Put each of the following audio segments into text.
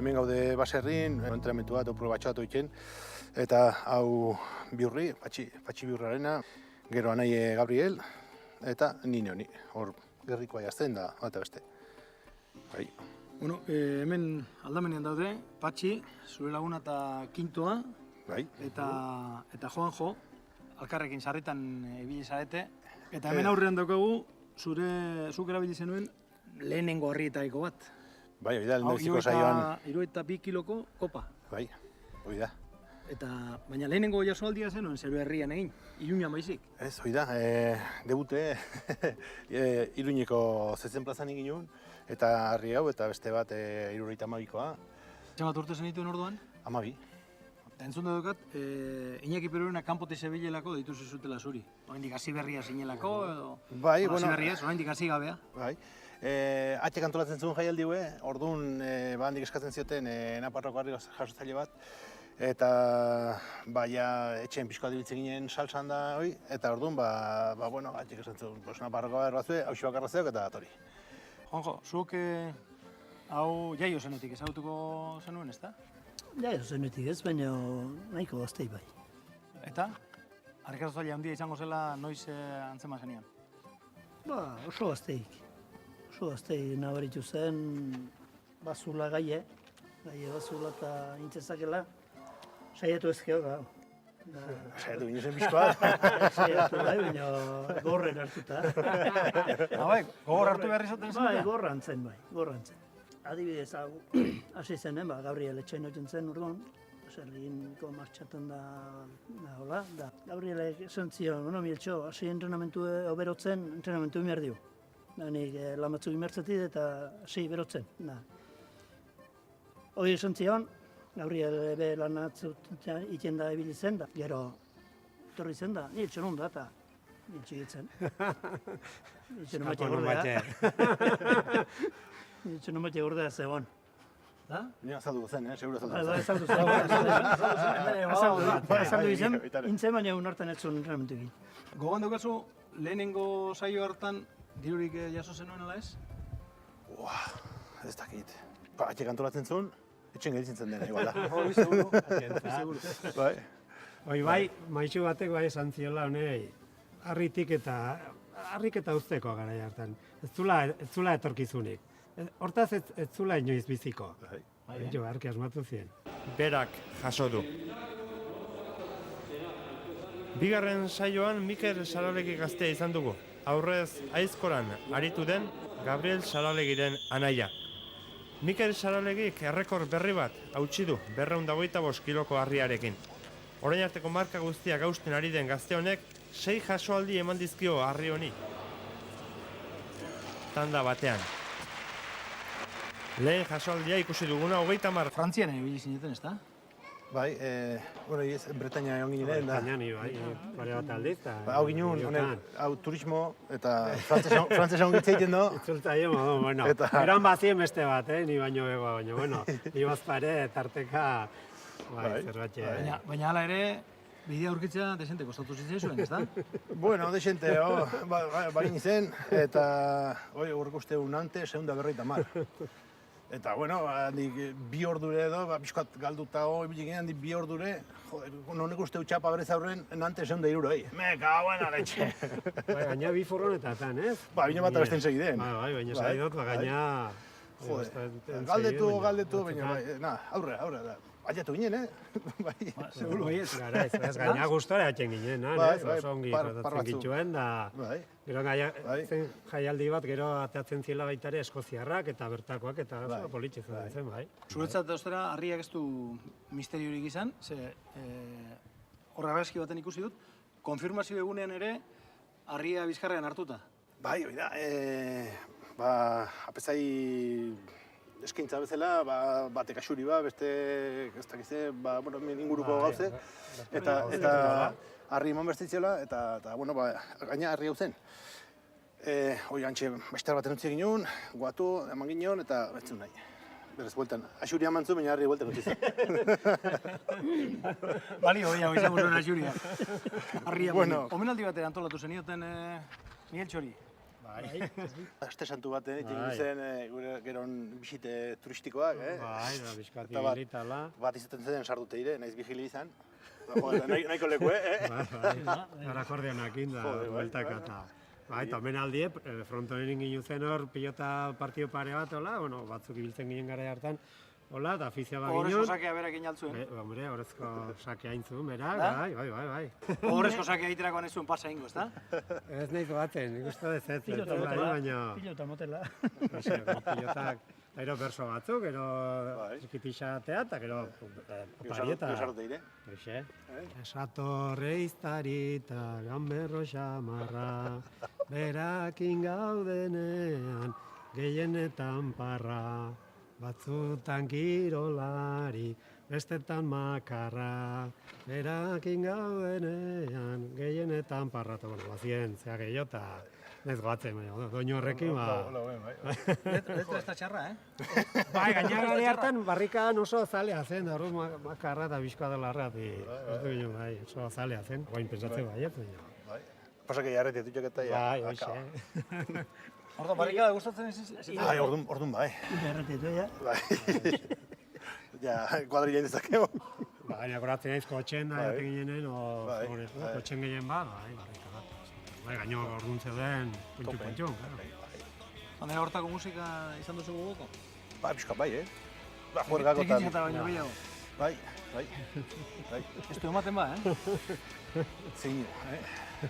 hemen gaude baserrin, entrenamentu bat, proba batxatu egiten, eta hau Biurri, Patxi Biurrarena, gero Anaie Gabriel, eta nine honi, hor gerrikoa jazten da, eta beste. Bai. Bueno, hemen aldamenean daude, Patxi, zure laguna eta Kintoa, Bai. eta Juanjo, alkarrekin sarritan ibili zarete, eta hemen aurrean daukagu, zuk erabili zenuen lehenengo herrietariko bat. Bai, hori da, lehendabiziko saioan. 72 kiloko kopa. Bai, hori da. Baina lehenengo jasoaldia zenuen zeru herrian egin, Iruñan baizik. Ez, hori da, debute Iruñeko zezen plazan egin nuen, eta harri hau, eta beste bat 72koa. Zenbat urte zenituen orduan? 12. Eta entzun dukat, Iñaki Perurena kanpote zebilelako deitu zuzutela zuri. Oraindik hasi berria zinelako, edo... Bai, bueno... Hasi berria ez, oraindik hasi gabea. Bai. Atxek antolatzen zuen jaialdi hue, orduan handik eskatzen zioten Naparroko harri jasotzaile bat, eta etxeen pixkoa dibiltzen ginen salsan da hori, eta orduan, atxek eskatzen zuen Naparroko harri batzue, hausi bakarra zeok eta atori. Juanjo, zuk hau jaio zenetik ezagutuko zenuen, ezta? Jaio zenetik ez, baina nahiko gaztei bai. Eta? Harrikazotzaile handia izango zela noiz antzema zenean? Oso gazteik. Oso gaztei nabaritu zen bazula gaie bazula eta intzezakela. Saiatu ezkeo, gau. Saiatu ginen zen pixkoa. Saiatu bai, baina gorren hartuta. Bai, gogor hartu behar izaten zen? Bai, gorran zen bai, gorran zen. Adibidez, hasi zenen, Gabriel etxain oten zen urgon, zerrinko martxaten da hola, da. Gabrielek esan zion, Miltxo, hasi entrenamentu oberotzen, entrenamentu behar dio. Nik lan batzuk imertzetit eta hasi berotzen. Hori esan zion, Gabriel ebe lan iten da ebili zen da, gero torri zen da, Miltxo non da eta Miltxo gitzen. Miltxo nomatxe gordea. Miltxo nomatxe gordea zegoen. Nire azalduko zen, seguro azaldu zen. Intzen baina unartan ez zuen entrenamentu egin. Gogoan daukazu, lehenengo saio hartan dirurik jaso zenuen ala ez? Ez dakit. Atxek antolatzen zuen, etxen gelditzen zen dena, igual da. Hori, seguro. Bai. Hoi bai, maitxu batek bai esan ziola honei, harrik eta usteko garai hartan. Ez zula etorkizunik. Hortaz ez zula inoiz biziko. Jo, harki asmatu zien. Berak jaso du. Bigarren saioan Mikel Saralegi gaztea izan dugu. Aurrez aizkoran aritu den Gabriel Saralegiren anaia. Mikel Saralegik errekor berri bat hautsi du 225 kiloko harriarekin. Orain arteko marka guztiak hausten ari den gazte honek 6 jasoaldi eman dizkio harri honi. Tanda batean. Lehen jasoaldia ikusi duguna 30. Frantzian ibili zineten, ezta? Bai, Bretaña egon ginen. Bretañani, bai, pare bat aldiz. Hau ginen, hau turismo, eta frantzesa ongitza egiten do. Itzulta jo, bueno, eran bazien beste bat, ni baino begoa, baina, bueno, ni bazpare, tarteka, zerbatxe. Baina hala ere, bidea aurkitzea desente kostatu zitzaizuen, ezta? Bueno, desente, bagin izen, eta horrek uste unante, 250. Eta, bueno, bi ordure edo, pixkat galduta ibili ginen, bi ordure, honek uste utxapa berez aurren, nante 200 €. Me cagoen a leche. Gaina bi furgonetatan, ez? Bine bat abesten segiden. Baina segidot, gaina... Galdetu, baina, aurre, baiatu ginen, Seguro bai ez. Gara ez, gaina gustora atxen ginen, oso ongi tratatzen gituen, da... Gero jaialdi bat, gero ateatzen ziela baita ere Eskoziarrak eta bertakoak eta politxezen zen, bai. Zuretzat ostera, harriak ez du misteriorik izan, ze horragazki baten ikusi dut, konfirmazio egunean ere harria Bizkarrean hartuta. Bai, hori da, apezai eskaintza bezala, batek asuri beste, ez dakize, inguruko gauze, eta harri eman bertzitzela, eta gaina harri hau zen. Hoi antxe, bestar baten utzi ginen, guatu, eman ginen, eta betzen nahi. Berez, bueltan, asuri eman zu, baina harri bueltan utzi zen. Bali, hoi izango zuen asuria. Harria, omenaldi batera antolatu zenioten Miguel Txori. Aste santu baten, egin zen gure geron bisite turistikoak, Bai, da, bizkati Eta bat- hilitala. bat izaten zen sardute dire, naiz vigili izan. Nahiko leku, Gara akordionakin da, Jode, bai, bueltaka eta. Bai, eta hemen aldie, frontonen ginen zen hor, pilota partio pare bat, hola, bueno, batzuk ibiltzen ginen gara hartan, hola, eta afizia bat Horrezko ginen. sakea berekin altzuen. Hombre, horrezko sakea intzun, berak, bai. Horrezko sakea egiterakoan ez zuen pasa ingo, ezta? Ez nahiz baten, nik uste dut ez, Pilota bai, motela. baina... Pilota motela. Pilotak, gero berso batzuk, gero Bai. txikitixatea, eta gero oparieta. sardute dire. Hoxe. Esatorre iztarita, gamberro xamarra, berakin gaudenean, gehienetan parra, batzutan kirolari, bestetan makarra, berakin gaudenean, gehienetan parra, eta bueno, bazientzia gehiota, ez goatzen, doinu horrekin, Letra ez da txarra, Bai, gainagale hartan barrikan oso zalea zen, da hor makarra eta bizkoa dela arra, bai, oso zalea zen, guain pentsatzen baiet, baina. Pasa que jarretik dutxok eta Bai, hoxe. Ordo, barrikada gustatzen ez? Bai, ordun bai. Berretetu, ja. Bai. Ja, kuadrilla indezakeo. Baina goratzen naiz kotxen da, Bai. jaten ginen, Bai, kotxen gehien bat, bai, barrikada. Bai, gaino orduan zeuden, puntxu, claro. Handera hortako musika izan duzu gogoko? Ba, pixka bai, Ba, juergako eta... Tekizia eta baino gehiago. Bai. Ez du ematen ba, Zein,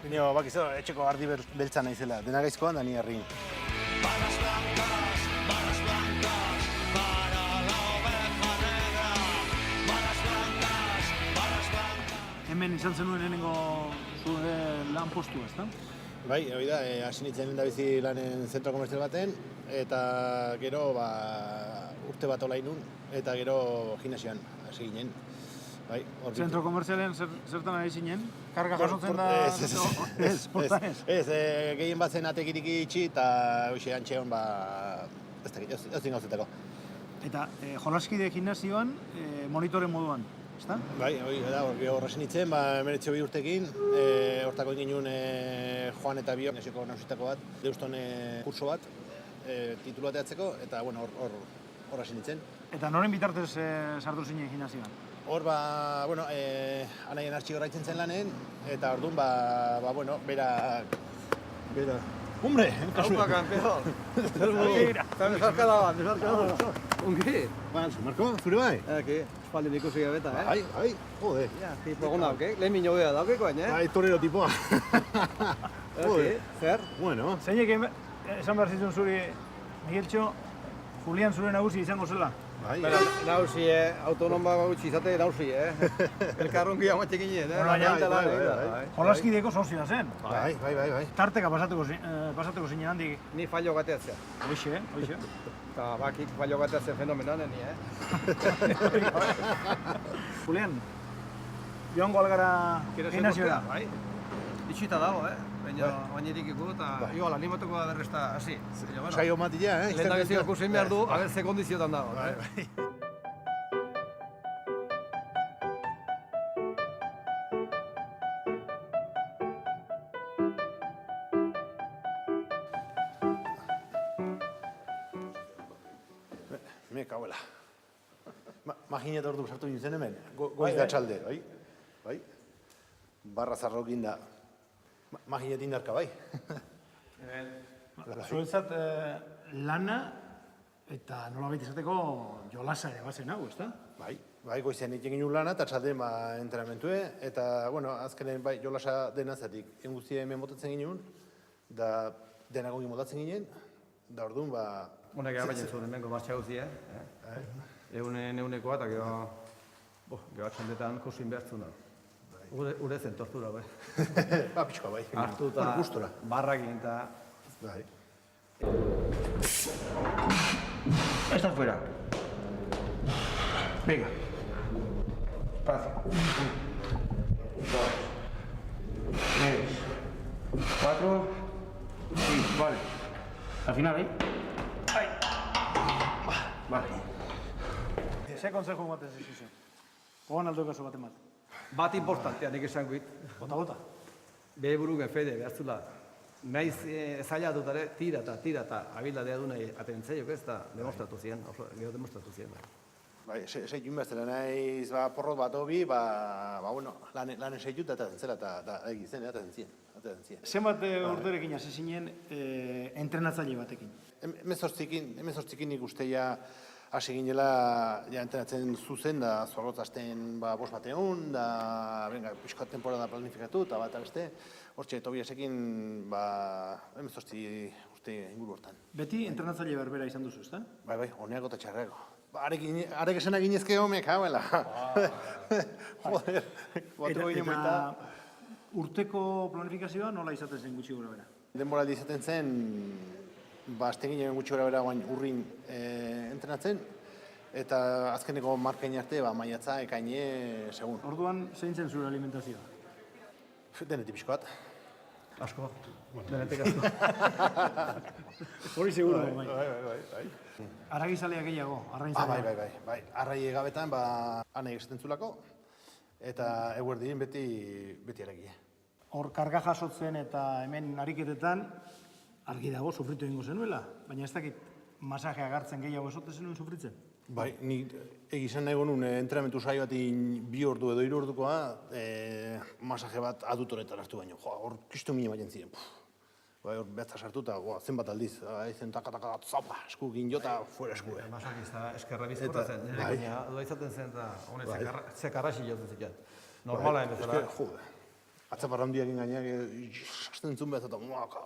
Nio, bakizu, etxeko ardi beltza naizela, dena gaizkoan da ni herrin. Hemen izan zenuen lehenengo zure lan postu, ezta? Bai, hori da, hasi nintzen lehendabizi lanen zentro komertzial baten, eta gero, urte bat ola inun, eta gero gimnasian hasi ginen. Bai, Zentro komertzialen zertan ari zinen? Karga jasotzen da... Ez, gehien bat zen atekirik itxi, eta hoxe antxeon, ez dakit, ez din gauzetako. Eta jolaskide gimnasioan, monitore moduan, ezta? Bai, hori da, horrezen nintzen, emeretxo bi urtekin, hortako ginen Joan eta Bio, neseko nausitako bat, deuston kurso bat, titulu bateatzeko, eta bueno, hor hasi nintzen. Eta noren bitartez sartu zinen gimnasioan? Hor, bueno, anaien artxigo raitzen zen lanen, eta orduan, bueno, bera... Hombre! Haupa, campeón! Bezarka da. Ungi? Marko, zure bai? Eki, espaldin ikusi gabeta, Bai, jode. Ja, tipo egon dauk, lehen minio bea daukeko, Bai, torero tipoa. Eki, zer? Bueno. Zeinek esan behar zizun zuri, Migueltxo, Julian zure nagusi izango zela? Bai, Bera, nausi, autonomba gutxi izate nausi, Elkarronki amatxek ginen, Bai. Jolaskideko sozioa zen. Bai. Tarteka pasatuko zinen handik. Ni fallo gateatzea. Hoxe. Eta bakik fallo gateatzea fenomenan, ni, Julian, joango algara gimnasiora. Bai. Itxita dago, baina iku eta igual animatuko da berrezta hasi. Saio matila, Lehen da beziko ikusin behar du, aber ze kondiziotan dago. Me kauela. Maginat ordu sartu nintzen hemen, goiz da txalde, bai? Barra zarrokin da. Maginat indarka, bai? Zuretzat lana eta nola baita izateko jolasa ere bazen hau, ezta? Bai, goizean egin ginen lana eta txalden entrenamentue, eta, bueno, azkenen bai jolasa dena zatik. Enguztia hemen botatzen ginen, da denago ginen botatzen ginen, da orduan, Honek gara baina zuen hemenko martxa guzti, Eunekoa eta gero atxandetan kusin behartzen da. Ure zen tortura, bai. Pixkoa, bai. Artu eta Gustura. barrakin eta... Bai. Estás fuera. Venga. Fácil. 1, 2, 3, 4, 5, vale. Al final, Vale. Ze konsejo ematen zizu. Gogan aldo kaso baten bat. Bat importantea nik esan guit. Bota. Behe burugen fede, behaztula. Naiz zaila dut ere, tira eta abildadea du nahi atentzeiok ez da, demostratu ziren, gero demostratu ziren. Bai, seitun behar zela naiz, porrot bat hobi, bueno, lanen seitut eta zentzela, eta egizen, eta zentzien. Zenbat urterekin hasi zinen entrenatzaile batekin? Hemezortzikin nik uste hasi ginela entrenatzen zuzen, da zorrotzazten bost bateun, da pixkoat temporada planifikatu, eta bat beste, hortxe, Tobiasekin hemezortzi urte inguru hortan. Beti entrenatzaile berbera izan duzu, ezta? Bai, honeago eta txarrego. Arek esena ginezke homek, hauela. Joder, batuko ginen baita. Urteko planifikazioa nola izaten zen gutxi gora bera? Denboraldi izaten zen, azten ginen gutxi gora bera guain urrin entrenatzen, eta azkeneko markain arte, maiatza, ekaine, segun. Orduan, zein zen zure alimentazioa? Denetik pixko bat. Asko, denetik asko. Hori seguro, bai. Aragizalea gehiago, arrainzalea. Bai. Arrai egabetan, anai esaten zulako, eta eguerdien beti aragie. Hor karga jasotzen eta hemen ariketetan, argi dago sufritu egingo zenuela, baina ez dakit masajea gartzen gehiago esote zenuen sufritzen? Bai, nik egizan nahi gonun entrenamentu saio bat 2 ordu edo 3 ordukoa, masaje bat adutoretan hartu baino. Hor kistu mine maiten ziren. Hor behatza sartu eta zenbat aldiz. Ezen taka, zapa, eskukin jota, fuera eskue. Masajista eskerra bizkorra zen, baina doa izaten zen eta honet zekarraxi jotzen ziren. Normala bezala. Jode, atzaparra handiak ingainak, sasten zuen behaz eta muaka.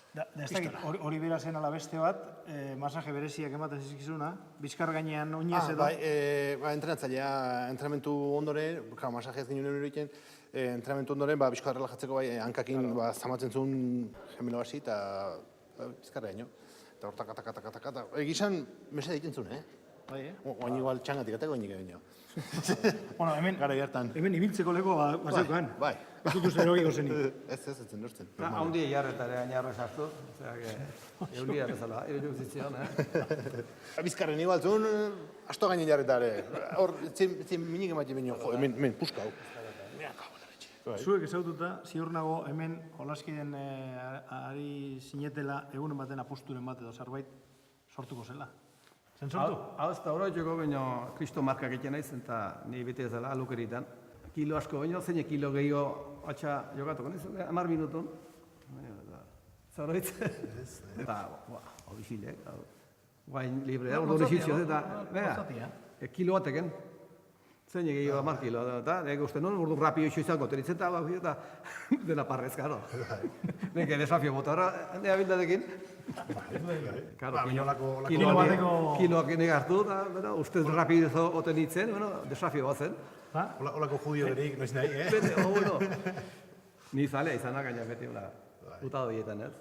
Da ez dakit, hori bera zen ala beste bat, masaje bereziak ematen zizkizuna, bizkar gainean oinez edo? Bai, entrenatzailea, entrenamentu ondore, masaje ez ginen egiten, entrenamentu ondoren, bizkar relajatzeko hankakin zamatzen zuen gemelo hasi eta bizkar gaino. Eta hor taka, egizan mese egiten zuen, Bai, Oain igual txangatik ateko oinik egin. Bueno, hemen ibiltzeko leko bazeukan. Bai. Ez dut uste erogiko zenik. Ez zen lortzen. Haundi jarretare ainarra sartu, eulia bezala, iruduk zitzion, Bizkarren igual zuen, asto gainen jarretare. Hor, minik ematen baino, hemen puska hau. Zuek ezaututa, ziur nago hemen Olaskiden ari zinetela egunen baten aposturen bat edo zerbait sortuko zela. Zen sortu? Hau ez da horretxeko baino kristo markak egiten naiz, eta ni bete ez dela alukeritan. Kilo asko baino, zein kilo gehiago atxa jokatuko niz, 10 minutun. Zauroitz? Eta, hori xilek, guain libre, hori xiltxo, eta, kilo bateken. Zein gehiago 10 kilo, eta, nik uste nuen, urdu rapio iso izango, teritzen eta dena parrez, karo. Nik desafio motorra, nea bildatekin. Kiloak nik hartu, eta ustez rapido oten ditzen, desafio bat zen. Olako judio berik, noiz nahi, Ni zalea izanak, gaina beti, utado dietan, ez?